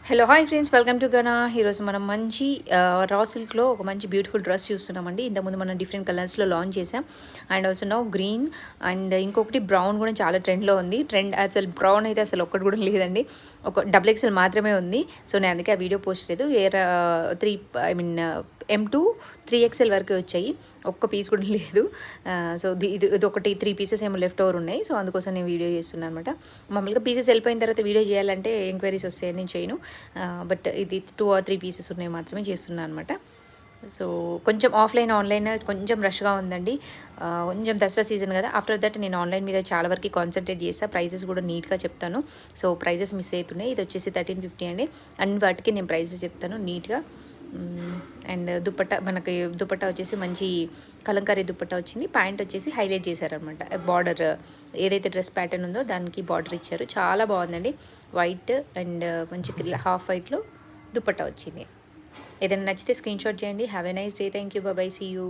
Hello hi friends, welcome to గనా. ఈరోజు మనం మంచి రా సిల్క్లో ఒక మంచి బ్యూటిఫుల్ డ్రెస్ చూస్తున్నామండి. ఇంతకుముందు మనం డిఫరెంట్ కలర్స్లో లాంచ్ చేసాం. And also no green and ఇంకొకటి బ్రౌన్ కూడా చాలా ట్రెండ్లో ఉంది. ట్రెండ్ అసలు బ్రౌన్ అయితే అసలు ఒక్కటి కూడా లేదండి, ఒక డబుల్ ఎక్స్ఎల్ మాత్రమే ఉంది. సో నేను అందుకే ఆ వీడియో పోస్ట్ లేదు. వేరే M2 3XL వరకు వచ్చాయి, ఒక్క పీస్ కూడా లేదు. సో ఇది ఒకటి 3 పీసెస్ ఏమో లెఫ్ట్ ఓవర్ ఉన్నాయి. సో అందుకోసం నేను వీడియో చేస్తున్నాను అనమాట. మామూలుగా పీసెస్ వెళ్ళిపోయిన తర్వాత వీడియో చేయాలంటే ఎంక్వైరీస్ వస్తాయని నేను చేయను. బట్ ఇది 2 or 3 పీసెస్ ఉన్నాయి మాత్రమే చేస్తున్నాను అనమాట. సో కొంచెం ఆఫ్లైన్ ఆన్లైన్ కొంచెం రష్గా ఉందండి. కొంచెం దసరా సీజన్ కదా. ఆఫ్టర్ దట్ నేను ఆన్లైన్ మీద చాలా వరకు కాన్సన్ట్రేట్ చేస్తాను. ప్రైజెస్ కూడా నీట్గా చెప్తాను. సో ప్రైజెస్ మిస్ అవుతున్నాయి. ఇది వచ్చేసి 1350 అండి. అన్ని వాటికి నేను ప్రైజెస్ చెప్తాను నీట్గా. అండ్ దుపట్టా, మనకి దుపట్టా వచ్చేసి మంచి కలంకారీ దుపట్టా వచ్చింది. ప్యాంట్ వచ్చేసి హైలైట్ చేశారనమాట. బార్డర్ ఏదైతే డ్రెస్ ప్యాటర్న్ ఉందో దానికి బార్డర్ ఇచ్చారు. చాలా బాగుందండి. వైట్ అండ్ మంచి హాఫ్ వైట్లో దుపట్టా వచ్చింది. ఏదైనా నచ్చితే స్క్రీన్ షాట్ చేయండి. Have a nice day. Thank you. Bye. See you.